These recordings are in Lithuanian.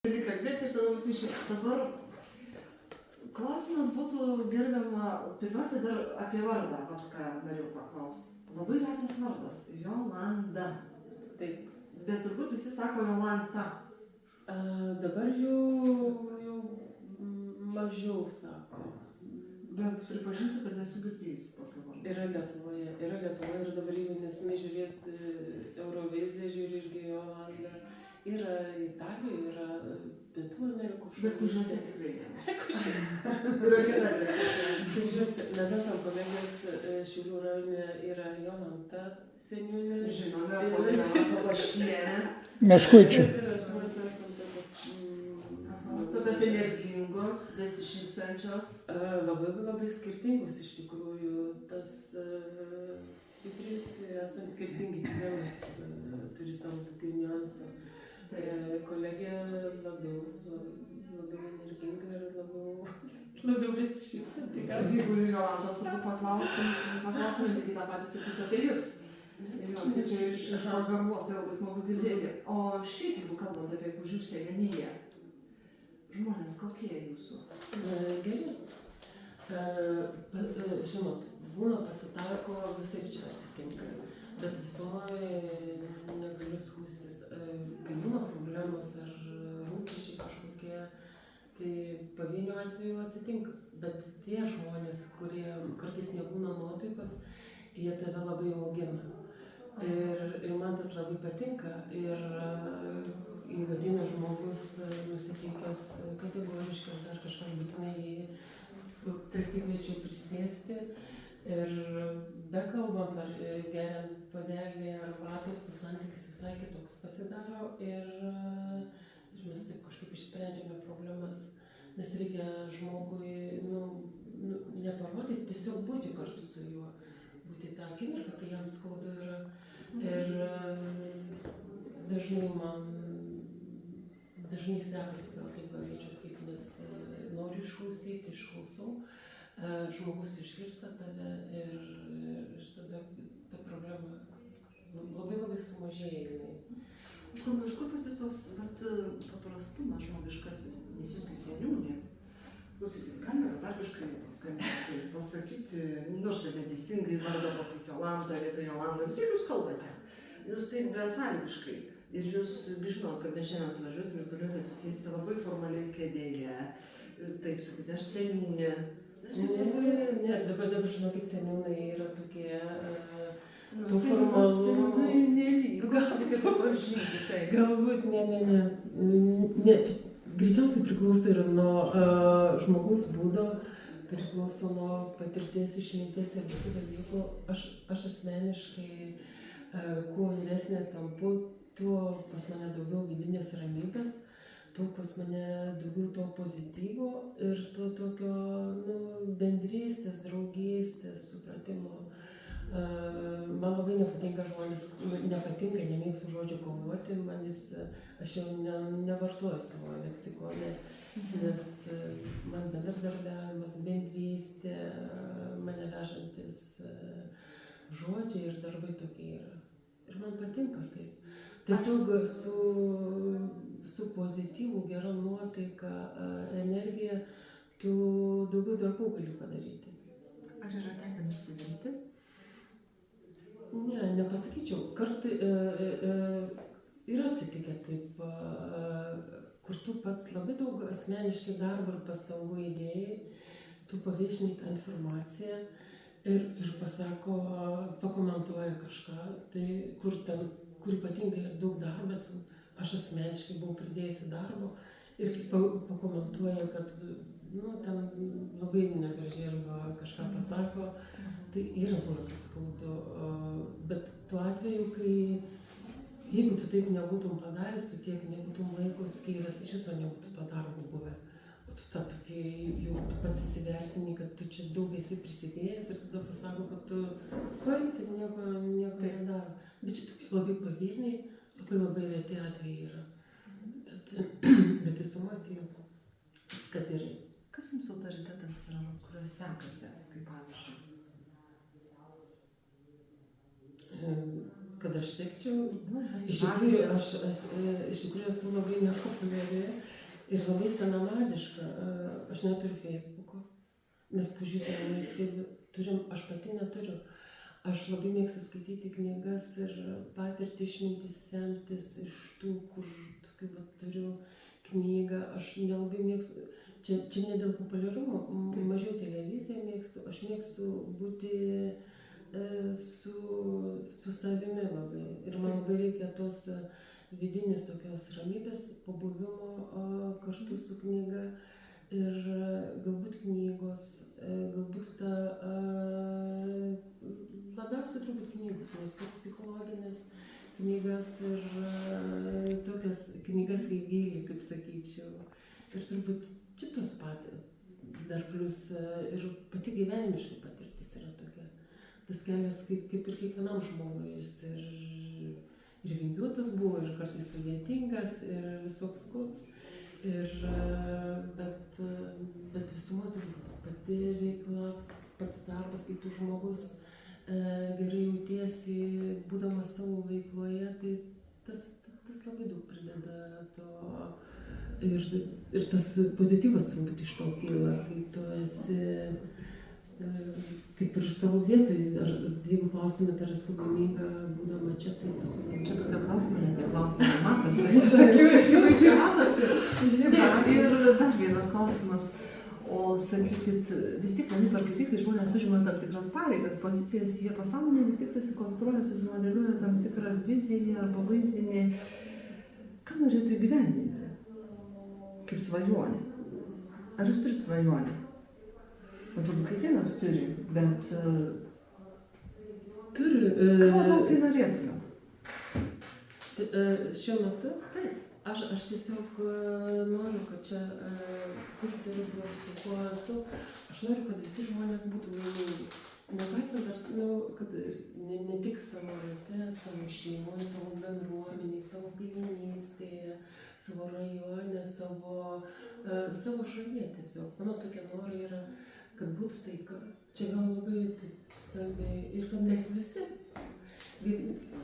Kalbėti ir tada mus išėjo. Dabar klausimas būtų gerbiama, pirmiausia dar apie vardą, vat ką norėjau paklausti. Labai retas vardas - Jolanda. Taip. Bet turbūt visi sako Jolanta. Dabar jau mažiau sako. Bet pripažinsiu, kad nesu girdėjusi tokio vardo. Yra Lietuvoje ir dabar jeigu nesinai žiūrėti Euroviziją, žiūri irgi Jolanda. Yra Italijoje, yra Pietų Amerikos šalyse. Bet Kužiuose tikrai ne. Kužiuose. Mes esam kolegės Šiaulių rajone, yra Jolanta seniūnė. Žinome, ponia Vaškienė. Meškuičių. Ir aš mes esam tokios... Tokios energingos, besišypsančios. Labai skirtingos iš tikrųjų. Tas Stiprys esam skirtingi, kiekvienas turi savo tokių niuansų. Kolegė labiau energinga ir labiau besišypsanti. Jeigu Jolantos turbūt paklaustum lygiai tą patį sakyti apie jūs. Tai čia iš pagarbos, tai labai smagu girdėti. O šiaip, jeigu kalbant apie Kužių seniūniją, žmonės kokie jūsų? Geri. Žinot, būna pasitaiko, visaip čia atsitinka. Bet visuomoje negaliu skųstis. Kai būna problemos ar rūpesčiai kažkokie, tai pavienių atveju atsitinka. Bet tie žmonės, kurie kartais nebūna nuotaikos, jie tave labai augina. Ir man tas labai patinka. Ir jeigu ateina žmogus nusiteikęs kategoriškai, dar kažką būtinai jį pasikviečiu prisėsti. Ir bekalbant ar geriant puodelį ar arbatos, tas santykis visai kitoks pasidaro ir mes taip kažkaip išsprendžiame problemas. Nes reikia žmogui neparodyti, tiesiog būti kartu su juo. Būti tą akimirką, kai jam skaudu yra. Ir dažnai sekasi, gal taip galėčiau sakyti, nes noriu išklausyti, išklausau. Žmogus išgirsta tave ir tada ta problema labai sumažėja jinai. Aš galvoju, iš kur pas jūs tos paprastumas žmogiškasis, nes jūs kai seniūnė, klausykit, galime betarpiškai pasakyti, nors tai neteisingai vardą pasakyti Jolanta, vietoj Jolanda, vis tiek jūs kalbate. Jūs taip besąlygiškai. Ir jūs žinot, kad mes šiandien atvažiuosim, jūs galite atsisėsti labai formaliai kėdėje, taip sakyti, aš seniūnė. Ne, dabar žinokit, seniūnai yra tokie Seniūnai nelygos, reikia pavaržinti, taip. Galbūt, ne, greičiausiai priklauso ir nuo žmogaus būdo, priklauso nuo patirties, išminties ir visų dalykų. Aš asmeniškai, kuo vyresnė tampu, tuo pas mane daugiau vidinės ramybės. Pas mane daugiau to pozityvo ir to tokio bendrystės, draugystės, supratimo. Man labai nepatinka žmonės, nemėgstu žodžio kovoti, aš jau nevartoju savo leksikone, nes man bendradarbiavimas, bendrystė, mane vežantis žodžiai ir darbai tokie yra. Ir man patinka taip. Tiesiog su pozityvu, gera nuotaika, energija, tu daugiau darbų gali padaryti. Ar yra tekę nusivilti? Ne, nepasakyčiau. Kartai yra atsitikę taip, kur tu pats labai daug asmeniškai darbo ir pastangų įdėjai, tu paviešini tą informaciją ir pakomentuoja kažką, tai kur ypatingai daug darbo, aš asmeniškai buvau pridėjusi darbo ir kai pakomentuoja, kad ten labai negražiai arba kažką pasako, tai yra buvo kad skaudu. Bet tuo atveju, kai jeigu tu taip nebūtum padaręs, tu tiek nebūtum laiko skyręs, iš viso nebūtų to darbo buvę. O tu tą tokį, jau tu pats įsivertini, kad tu čia daug esi prisidėjęs ir tada pasako, kad tu tai nieko nedaro. Bet čia tokie labai pavieniai, labai reti atvejai yra. Bet visumą tai viskas gerai. Kas jums autoritetas yra, kuriuos sekate, kaip pavyzdžiui? Kad aš sekčiau, iš tikrųjų esu labai nepopuliari Ir labai senamadiška, aš neturiu Facebooko. Mes pažiūrėjome, turim, aš pati neturiu. Aš labai mėgstu skaityti knygas ir patirti išmintis semtis iš tų, kur tokių, turiu knygą. Aš nelabai mėgstu, čia ne dėl populiarumo, mažiau televiziją mėgstu, aš mėgstu būti su savimi labai. Ir man labai reikia tos vidinės tokios ramybės, pabuvimo kartu su knyga. Ir galbūt knygos, galbūt labiausiai turbūt knygos, mėgstu psichologinės knygas ir tokias knygas kaip gėlį, kaip sakyčiau. Ir turbūt šitos pat, dar plus ir pati gyvenimiška patirtis yra tokia. Tas kelias kaip ir kiekvienam žmogui, jis ir vingiuotas buvo, ir kartais sudėtingas, ir visoks koks. Bet visumo turbūt pati veikla, pats darbas, kai tu žmogus gerai jautiesi, būdamas savo veikloje, tai tas labai daug prideda to. Ir tas pozityvas turbūt iš to kyla, kai tu esi kaip ir savo vietoj. Jeigu klausimėte, ar esu laiminga, būdama čia, tai esu laiminga. Čia tokia klausimė, net klausimė matosi. Ir dar vienas klausimas. O sakykit, vis tiek vienaip ar kitaip, kai žmonės užima tam tikras pareigas, pozicijas, jie pasąmonėje vis tiek susikonstruoja, susimodeliuoja tam tikrą viziją arba vaizdinį. Ką norėtų įgyvendinti? Kaip svajonė? Ar jūs turite svajonę? Turbūt kiekvienas turi, bet ką labiausiai norėtumėt? Šiuo metu? Taip. Aš tiesiog noriu, kad čia, kur dirbu ir su kuo esu, aš noriu, kad visi žmonės būtų laimingi. Nepaisant, kad ne tik savo rate, savo šeimoje, savo bendruomenėje, savo kaiminystėje, savo rajone, savo šalyje tiesiog. Mano tokie norai yra, kad būtų taika. Čia gal labai taip skambiai ir kad mes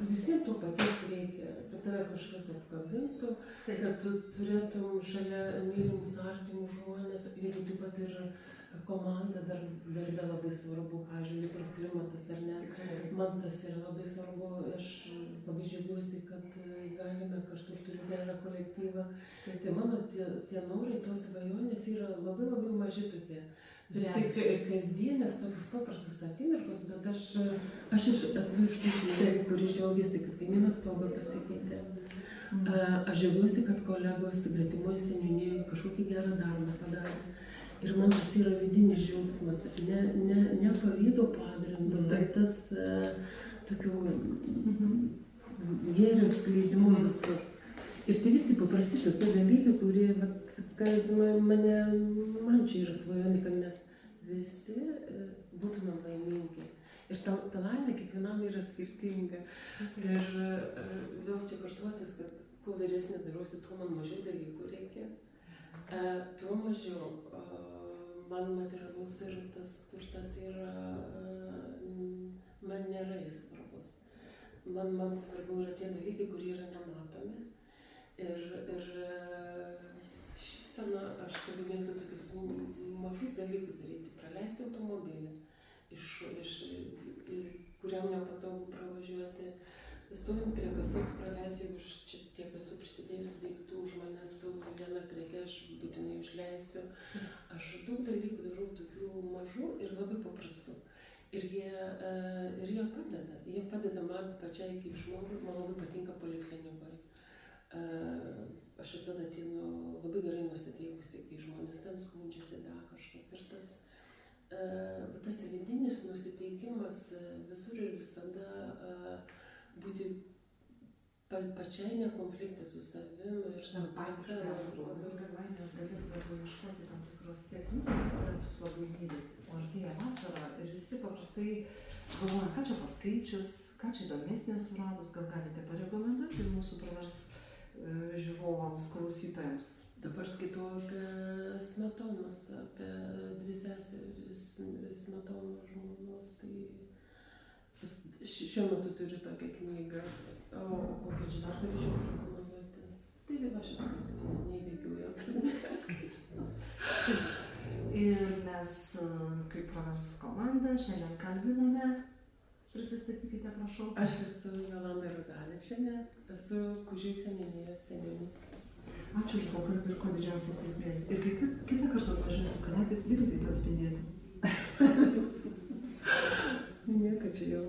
visiems to paties reikia, kad tave kažkas apkabintų, kad tu turėtum šalia mylimus artimus žmonės, lygiai taip pat ir komanda darbe labai svarbu, pavyzdžiui, mikroklimatas ar ne. Man tas yra labai svarbu, aš labai džiaugiuosi, kad galime kartu turime gerą kolektyvą. Tai mano tie norai, tos svajonės yra labai labai maži tokie. Tarsi kasdienės tokius paprastus akimirkos, bet aš esu iš tų žmonių, kuris džiaugiasi, kad kaimynas stogą pasikeitė. Aš džiaugiuosi, kad kolegos gretimoje seniūnijoje kažkokį gerą darbą padarė. Ir man tas yra vidinis džiaugsmas, ne pavydo pagrindu, bet tas tokių gėrio skleidimas. Ir tai visi paprasti tokie dalykai, kurie, man čia yra svajonė, kad mes visi būtume laimingi. Ir ta laimė kiekvienam yra skirtinga. Ir vėl čia kartuosis, kad kuo vyresnė darausi, tuo man mažiau dalykų reikia. Tuo mažiau man materialus ir tas turtas yra, man nėra svarbus. Man svarbu yra tie dalykai, kurie yra nematomi. Ir šypsena, aš labai mėgstu tokius mažus dalykus daryti, praleisti automobilį, kuriam nepatogu pravažiuoti, stovint prie kasos praleisti, jeigu aš čia tiek esu prisidėjusi daiktų už mane su viena preke, aš būtinai užleisiu. Aš daug dalykų darau tokių mažų ir labai paprastų. Ir jie padeda man pačiai kaip žmogui, man labai patinka poliklinikoje. Aš visada ateinu labai gerai nusiteikusi, kai žmonės ten skundžiasi, kažkas. Ir tas vidinis nusiteikimas visur ir visada būti pačiai nekonflikte su savim ir su apatiškai. Labai laimės galės darbo ieškoti tam tikros sėkmės, kurias jūs labai mylit. O artėja vasara ir visi paprastai galvoja, ką čia paskaičius, ką čia įdomesnė suradus, gal galite parekomenduoti mūsų pravers žiūrovams, klausytojams. Dabar skaitau apie Smetonas, apie dvi seseris Smetono žmonos. Tai šiuo metu turiu tokią knygą, o kokią dar norėčiau rekomenduoti. Tai va šitą paskutinį neįveikiau jos neperskaičiau. Ir mes kaip Praversk komanda šiandien kalbiname. Prisistatykite, prašau. Aš esu Jolanta Rudavičienė, esu Kužių seniūnijos seniūnė. Ačiū už pokalbį ir kuo didžiausios sėkmės. Ir kai kitą kartą atvažiuosiu, kanapės lygiai taip pat spindėtų. Nieko čia jau